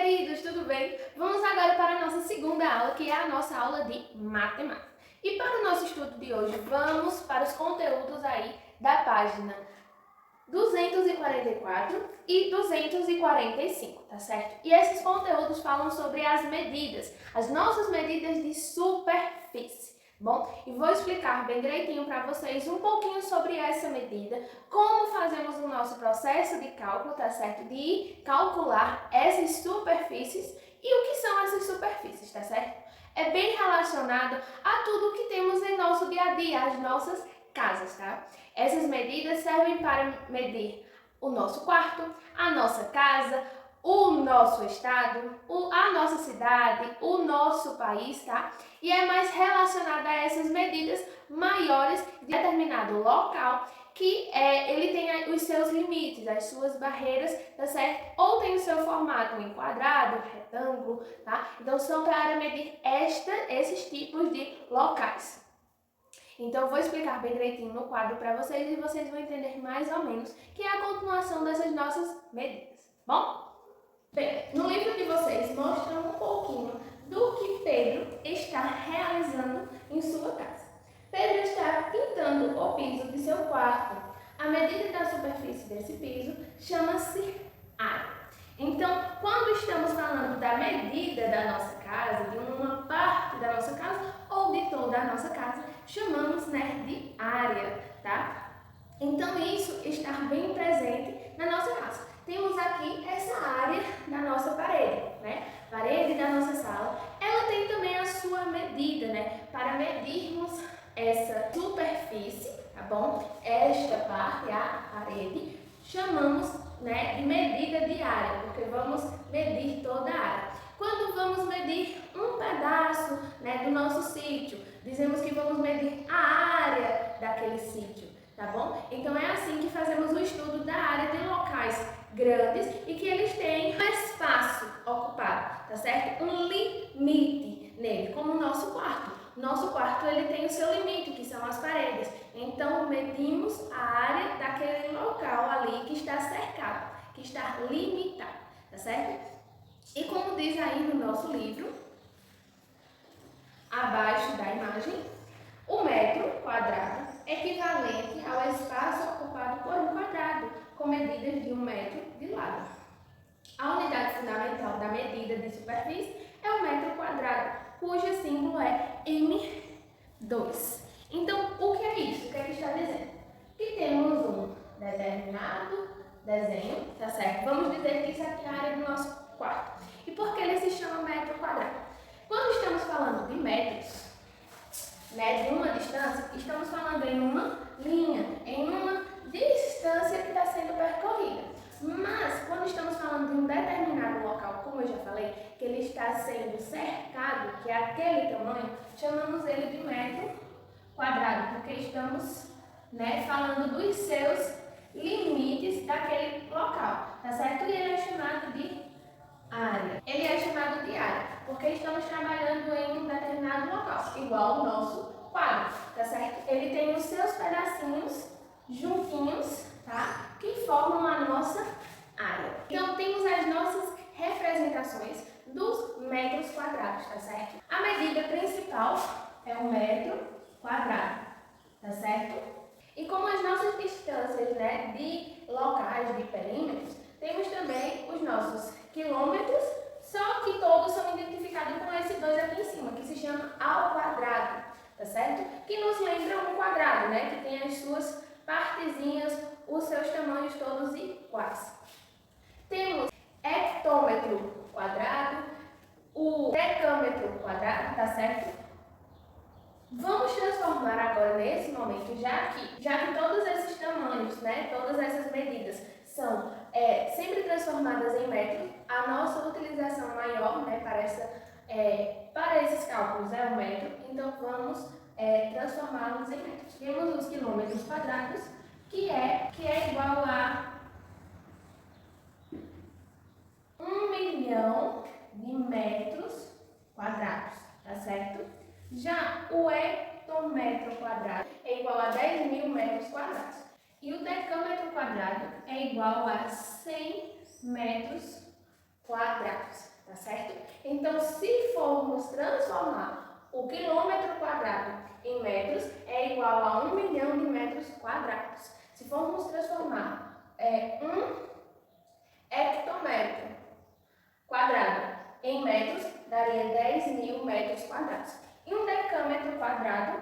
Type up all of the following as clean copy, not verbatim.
queridos, tudo bem? Vamos agora para a nossa segunda aula, que é a nossa aula de matemática. E para o nosso estudo de hoje, vamos para os conteúdos aí da página 244 e 245, tá certo? E esses conteúdos falam sobre as medidas, as nossas medidas de superfície. Bom, e vou explicar bem direitinho para vocês um pouquinho sobre essa medida, como fazemos o nosso processo de cálculo, tá certo? De calcular essas superfícies e o que são essas superfícies, tá certo? É bem relacionado a tudo que temos em nosso dia a dia, as nossas casas, tá? Essas medidas servem para medir o nosso quarto, a nossa casa, o nosso estado, a nossa cidade, o nosso país, tá? E é mais relacionada a essas medidas maiores de determinado local que ele tem os seus limites, as suas barreiras, tá certo? Ou tem o seu formato em quadrado, retângulo, tá? Então são para medir esses tipos de locais. Então eu vou explicar bem direitinho no quadro para vocês e vocês vão entender mais ou menos que é a continuação dessas nossas medidas, bom? Bem, no livro de vocês mostra um pouquinho do que Pedro está realizando em sua casa. Pedro está pintando o piso de seu quarto. A medida da superfície desse piso chama-se área. Então, quando estamos falando da medida da nossa casa, de uma parte da nossa casa ou de toda a nossa casa, chamamos, né, de área, tá? Então, isso está bem presente na nossa casa. Temos aqui essa área da nossa parede, né? Parede da nossa sala. Ela tem também a sua medida, né? Para medirmos essa superfície, tá bom? Esta parte, a parede, chamamos, né, de medida de área, porque vamos medir toda a área. Quando vamos medir um pedaço, né, do nosso sítio, dizemos que vamos medir a área daquele sítio, tá bom? Então é assim que fazemos o estudo da área de locais grandes e que eles têm um espaço ocupado, tá certo? Um limite nele, como o nosso quarto. Nosso quarto ele tem o seu limite, que são as paredes. Então medimos a área daquele local ali que está cercado, que está limitado, tá certo? E como diz aí no nosso livro, abaixo da imagem, o metro quadrado é equivalente ao espaço ocupado por um quadrado, com medidas de 1 metro de lado. A unidade fundamental da medida de superfície é o metro quadrado, cujo símbolo é M2. Então, o que é isso? O que é que está dizendo? Que temos um determinado desenho, tá certo? Vamos dizer que isso aqui é a área do nosso quarto. E por que ele se chama metro quadrado? Quando estamos falando de metros, né, de uma distância, estamos falando em uma linha, em uma distância que está sendo percorrida. Mas, quando estamos falando de um determinado local, como eu já falei, que ele está sendo cercado, que é aquele tamanho, chamamos ele de metro quadrado, porque estamos, né, falando dos seus limites daquele local, tá certo? E ele é chamado de área. Ele é chamado de área, porque estamos trabalhando em um determinado local, igual o nosso quadro, tá certo? Ele tem os seus pedacinhos juntinhos, tá? Que formam a nossa área. Então, temos as nossas representações dos metros quadrados, tá certo? A medida principal é o metro quadrado, tá certo? E como as nossas distâncias, né, de locais, de perímetros, temos também os nossos quilômetros, só que todos são identificados com esse 2 aqui em cima, que se chama ao quadrado, tá certo? Que nos lembra um quadrado, né, que tem as suas partezinhas, os seus tamanhos todos iguais. Temos hectômetro quadrado, o decâmetro quadrado, tá certo? Vamos transformar agora, nesse momento, já que todos esses tamanhos, né, todas essas medidas são sempre transformadas em metro, a nossa utilização maior, né, para esses cálculos é o metro, então vamos transformá-los em metros. Temos os quilômetros quadrados, que é igual a 1 milhão de metros quadrados, tá certo? Já o hectômetro quadrado é igual a 10 mil metros quadrados. E o decâmetro quadrado é igual a 100 metros quadrados, tá certo? Então, se formos transformar o quilômetro quadrado em metros, é igual a 1 milhão de metros quadrados. Se formos transformar um hectômetro quadrado em metros, daria 10.000 metros quadrados. E um decâmetro quadrado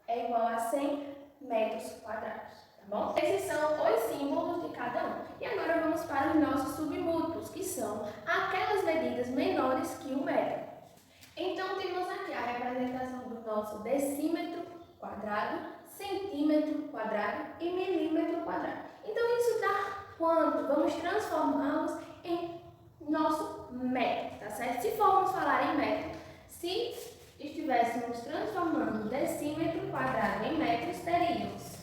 é igual a 100 metros quadrados, tá bom? Esses são os símbolos de cada um. E agora vamos para os nossos submúltiplos, que são aquelas medidas menores que o metro. Então, temos aqui a representação do nosso decímetro quadrado, centímetro quadrado e milímetro quadrado. Então, isso dá quanto? Vamos transformá-los em nosso metro, tá certo? Se formos falar em metro, se estivéssemos transformando decímetro quadrado em metros, teríamos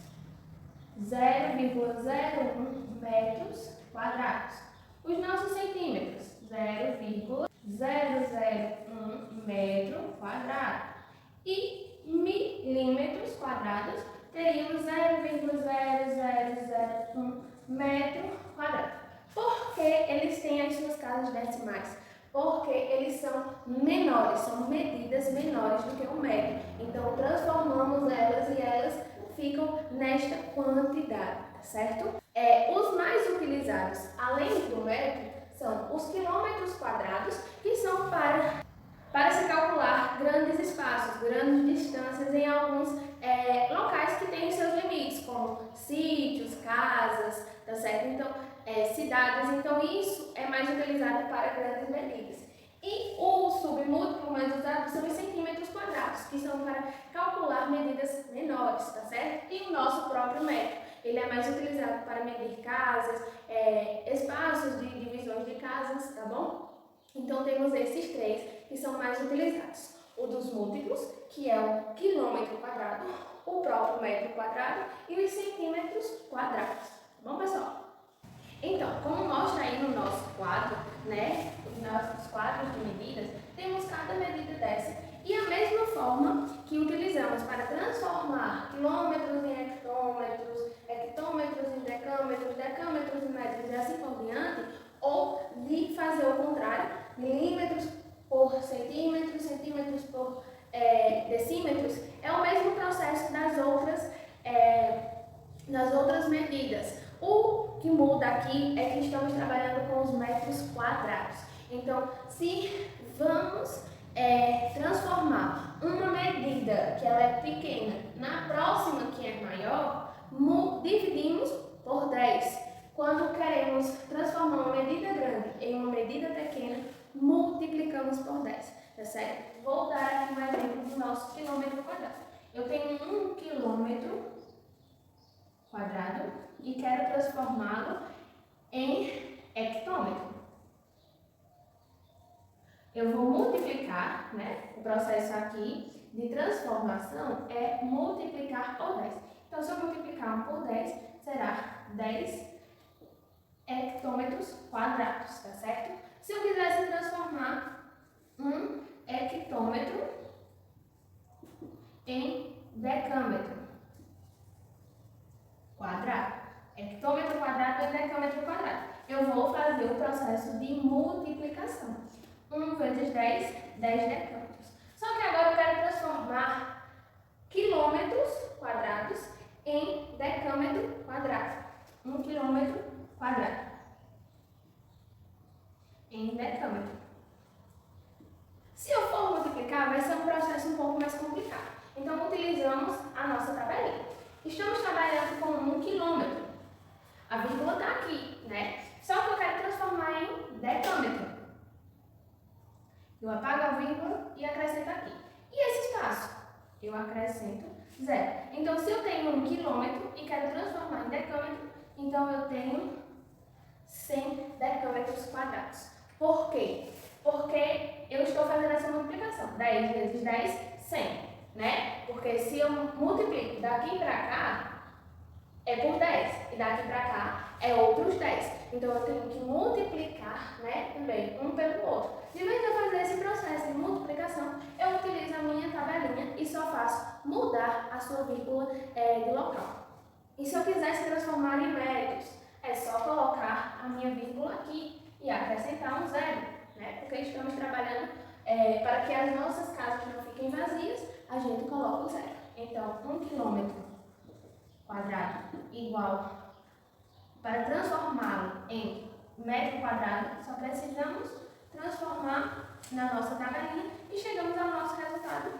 0,01 metros quadrados. Os nossos centímetros, 0,001 metro quadrado. E milímetros quadrados, teríamos 0,0001 metro quadrado. Por que eles têm as suas casas decimais? Porque eles são menores, são medidas menores do que o metro. Então, transformamos elas e elas ficam nesta quantidade, tá certo? Os mais utilizados, além do metro, são os quilômetros quadrados, que são para se calcular grandes espaços, grandes distâncias em alguns locais que têm seus limites, como sítios, casas, tá certo? Então, cidades, então isso é mais utilizado para grandes medidas. E o submúltiplo mais usado são os centímetros quadrados, que são para calcular medidas menores, tá certo? E o nosso próprio metro, ele é mais utilizado para medir casas, espaços de divisões de casas, tá bom? Então temos esses três que são mais utilizados. O dos múltiplos, que é o quilômetro quadrado, o próprio metro quadrado e os centímetros quadrados. Tá bom, pessoal? Então, como mostra aí no nosso quadro, né, os nossos quadros de medidas, temos cada medida dessa. E a mesma forma que utilizamos para transformar quilômetros em hectômetros, hectômetros em decâmetros, decâmetros em metros e assim por diante, ou de fazer o contrário, milímetros por centímetros, centímetros por decímetros, é o mesmo processo das outras medidas. O que muda aqui é que estamos trabalhando com os metros quadrados. Então, se vamos transformar uma medida que ela é pequena na próxima que é maior, dividimos por 10. Quando queremos transformar uma medida grande em uma medida pequena, multiplicamos por 10, tá certo? Vou dar aqui um exemplo do nosso quilômetro quadrado. Eu tenho 1 quilômetro quadrado e quero transformá-lo em hectômetro. Eu vou multiplicar, né? O processo aqui de transformação é multiplicar por 10. Então, se eu multiplicar 1 por 10, será 10 hectômetros quadrados, tá certo? Se eu quisesse transformar 1 hectômetro em decâmetro quadrado, hectômetro quadrado em decâmetro quadrado, eu vou fazer o processo de multiplicação. 1 vezes 10, 10 decâmetros. Só que agora eu quero transformar quilômetros quadrados em decâmetro quadrado. 1 quilômetro quadrado em decâmetro. Se eu for multiplicar, vai ser um processo um pouco mais complicado. Então, utilizamos a nossa tabelinha. Estamos trabalhando com 1 quilômetro. A vírgula está aqui, né? Só que eu quero transformar em decâmetro. Eu apago a vírgula e acrescento aqui. E esse espaço? Eu acrescento 0. Então, se eu tenho 1 quilômetro e quero transformar em decâmetro, então eu tenho 100 decâmetros quadrados. Por quê? Porque eu estou fazendo essa multiplicação. 10 vezes 10, 100, né? Porque se eu multiplico daqui para cá, é por 10. E daqui para cá é outros 10. Então, eu tenho que multiplicar, né, também um pelo outro. De vez de eu fazer esse processo de multiplicação, eu utilizo a minha tabelinha e só faço mudar a sua vírgula de local. E se eu quisesse transformar em metros, é só colocar a minha vírgula aqui e acrescentar um 0, né? Porque estamos trabalhando para que as nossas casas não fiquem vazias, a gente coloca o zero. Então, 1 quilômetro quadrado igual, para transformá-lo em metro quadrado, só precisamos transformar na nossa tabelinha e chegamos ao nosso resultado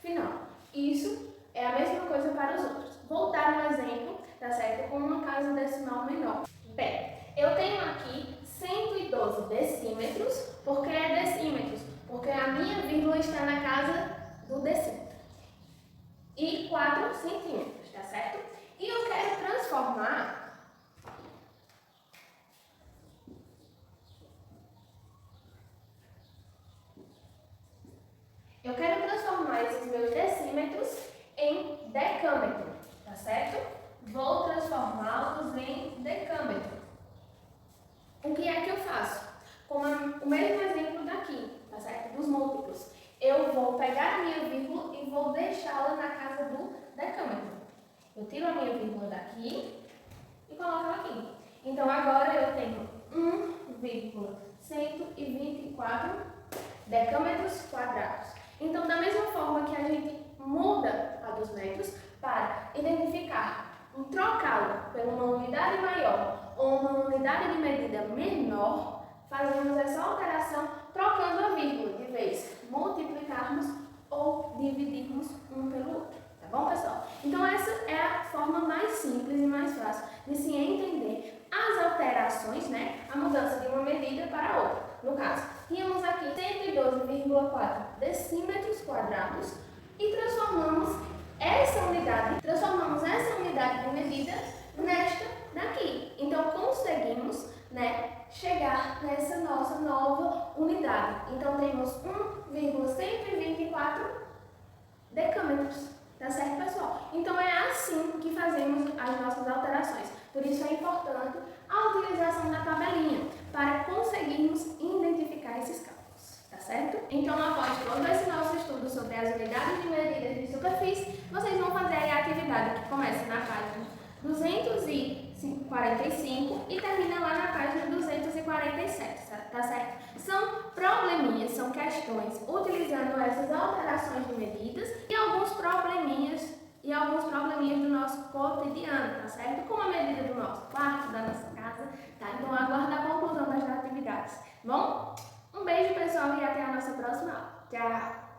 final. Isso é a mesma coisa para os outros. Vou dar um exemplo, tá certo? Com uma casa decimal menor. Bem, eu tenho aqui 112 decímetros. Por que é decímetros? Porque a minha vírgula está na casa do decímetro. E 4 centímetros, tá certo? E eu quero transformar esses meus decímetros em decâmetro, tá certo? Vou transformá-los em decâmetro. O que é que eu faço? Como o mesmo exemplo daqui, tá certo? Dos múltiplos. Eu vou pegar a minha vírgula e vou deixá-la na casa do decâmetro. Eu tiro a minha vírgula daqui e coloco ela aqui. Então agora eu tenho 1,124 decâmetros quadrados. Então, da mesma forma que a gente muda a dos metros para identificar, trocá-lo por uma unidade maior ou uma unidade de medida menor, fazemos essa alteração trocando a vírgula, de vez multiplicarmos ou dividirmos um pelo outro. Tá bom, pessoal? Então, essa é a forma mais simples e mais fácil de se entender as alterações, né? A mudança de uma medida para outra. No caso, tínhamos aqui 112,4 decímetros quadrados e transformamos essa unidade de medida nesta daqui. Então, conseguimos, né, chegar nessa nossa nova unidade. Então, temos 1,124 decâmetros. Tá certo, pessoal? Então, é assim que fazemos as nossas alterações. Por isso é importante a utilização da tabelinha, para conseguirmos identificar esses cálculos, tá certo? Então, após todo esse nosso estudo sobre as unidades de medidas de superfície, vocês vão fazer aí a atividade que começa na página 245 e termina lá na página 247, tá certo? São probleminhas, são questões utilizando essas alterações de medidas e alguns probleminhas do nosso cotidiano, tá certo? Como a medida do nosso quarto, da nossa casa, tá? Então, aguarda a conclusão das atividades. Bom? Um beijo, pessoal, e até a nossa próxima aula. Tchau!